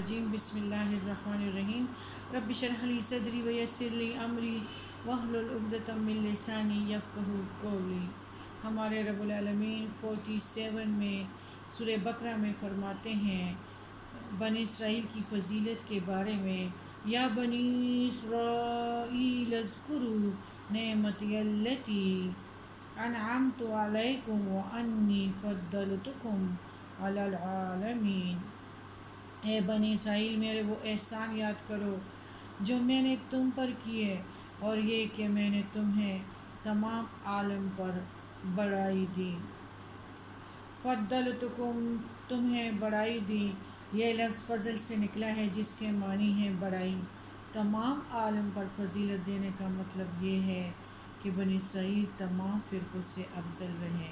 الرجیم بسم اللہ الرحمن الرحیم رب اشرح لی صدری ویسر لی امری واحلل عقدۃ من لسانی یفقہوا قولی۔ ہمارے رب العالمین 47 میں سورہ بقرہ میں فرماتے ہیں بنی اسرائیل کی فضیلت کے بارے میں، یا بنی اسرائیل اذکروا نعمتی التی انعمت علیکم وانی فضلتکم علی العالمین۔ اے بنی اسرائیل، میرے وہ احسان یاد کرو جو میں نے تم پر کیے، اور یہ کہ میں نے تمہیں تمام عالم پر بڑائی دی۔ فضلتکم، تمہیں بڑائی دی، یہ لفظ فضل سے نکلا ہے جس کے معنی ہے بڑائی۔ تمام عالم پر فضیلت دینے کا مطلب یہ ہے کہ بنی اسرائیل تمام فرقوں سے افضل رہے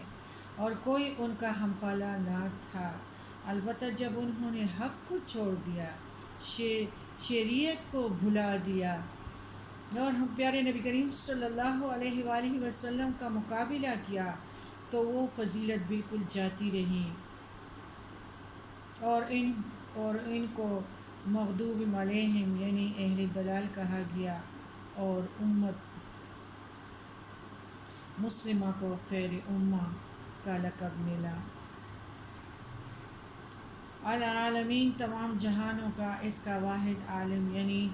اور کوئی ان کا ہم پالہ نہ تھا، البتہ جب انہوں نے حق کو چھوڑ دیا، شریعت کو بھلا دیا اور ہم پیارے نبی کریم صلی اللہ علیہ وآلہ وسلم کا مقابلہ کیا، تو وہ فضیلت بالکل جاتی رہی اور ان کو مغضوب علیہم یعنی اہل ضلال کہا گیا، اور امت مسلمہ کو خیر امہ کا لقب ملا۔ العالمین، تمام جہانوں کا، اس کا واحد عالم یعنی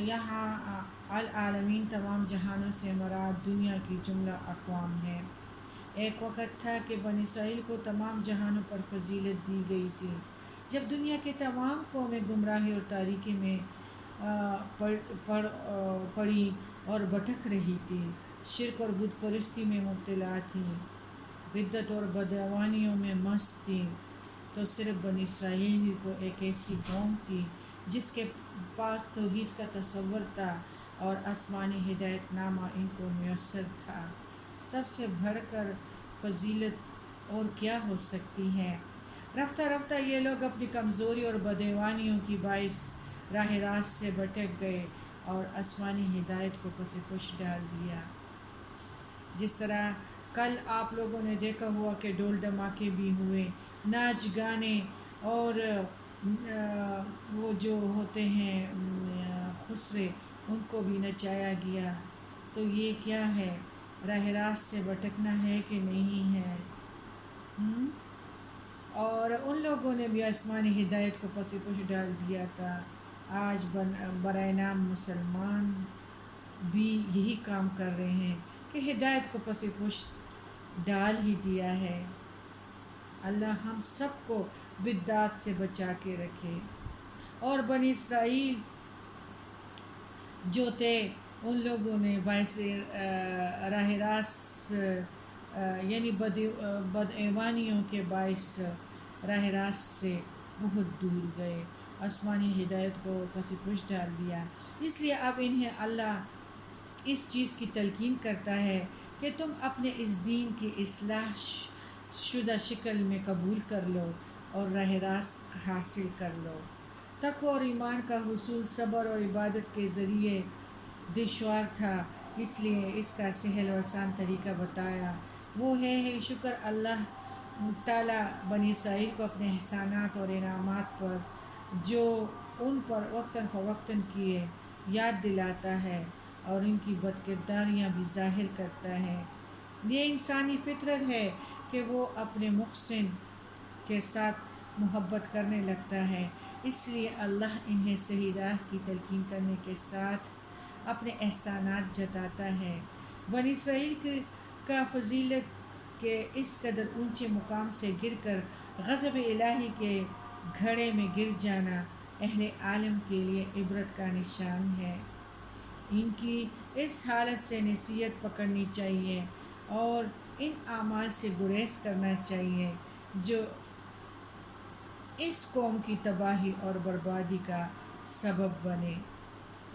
یہاں العالمین تمام جہانوں سے مراد دنیا کی جملہ اقوام ہے۔ ایک وقت تھا کہ بنی اسرائیل کو تمام جہانوں پر فضیلت دی گئی تھی، جب دنیا کے تمام قومیں گمراہی اور تاریکی میں پڑی اور بھٹک رہی تھی، شرک اور بت پرستی میں مبتلا تھیں، بدعت اور بدعنوانیوں میں مست تھیں، تو صرف بنی اسرائیل کو ایک ایسی قوم تھی جس کے پاس توحید کا تصور تھا اور آسمانی ہدایت نامہ ان کو میسر تھا۔ سب سے بڑھ کر فضیلت اور کیا ہو سکتی ہے؟ رفتہ رفتہ یہ لوگ اپنی کمزوری اور بدعنوانیوں کی باعث راہ راست سے بھٹک گئے اور آسمانی ہدایت کو پس پش ڈال دیا۔ جس طرح کل آپ لوگوں نے دیکھا ہوا کہ ڈول ڈھماکے بھی ہوئے، ناچ گانے اور وہ جو ہوتے ہیں خسرے، ان کو بھی نچایا گیا، تو یہ کیا ہے؟ راہ راست سے بھٹکنا ہے کہ نہیں ہے؟ اور ان لوگوں نے بھی آسمانی ہدایت کو پس پش ڈال دیا تھا۔ آج برائے نام مسلمان بھی یہی کام کر رہے ہیں کہ ہدایت کو پس پش ڈال ہی دیا ہے۔ اللہ ہم سب کو بدعات سے بچا کے رکھے۔ اور بنی اسرائیل جو تھے، ان لوگوں نے باعث راہ راست یعنی بدعنوانیوں کے باعث راہ راست سے بہت دور گئے، آسمانی ہدایت کو پس پش ڈال دیا۔ اس لیے اب انہیں اللہ اس چیز کی تلقین کرتا ہے کہ تم اپنے اس دین کی اصلاح شدہ شکل میں قبول کر لو اور راہ راست حاصل کر لو۔ تقوی اور ایمان کا حصول صبر اور عبادت کے ذریعے دشوار تھا، اس لیے اس کا سہل و آسان طریقہ بتایا، وہ ہے شکر اللہ تعالیٰ بنی اسرائیل کو اپنے احسانات اور انعامات پر جو ان پر وقتاً فوقتاً کیے یاد دلاتا ہے اور ان کی بدکرداریاں بھی ظاہر کرتا ہے۔ یہ انسانی فطرت ہے کہ وہ اپنے محسن کے ساتھ محبت کرنے لگتا ہے، اس لیے اللہ انہیں صحیح راہ کی تلقین کرنے کے ساتھ اپنے احسانات جتاتا ہے۔ بنی اسرائیل کا فضیلت کے اس قدر اونچے مقام سے گر کر غضب الہی کے گھڑے میں گر جانا اہل عالم کے لیے عبرت کا نشان ہے۔ ان کی اس حالت سے نصیحت پکڑنی چاہیے اور ان اعمال سے گریز کرنا چاہیے جو اس قوم کی تباہی اور بربادی کا سبب بنے۔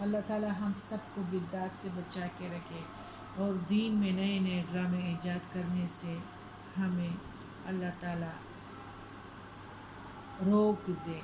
اللہ تعالی ہم سب کو بدعات سے بچا کے رکھے اور دین میں نئے نئے ڈرامے ایجاد کرنے سے ہمیں اللہ تعالی روک دے۔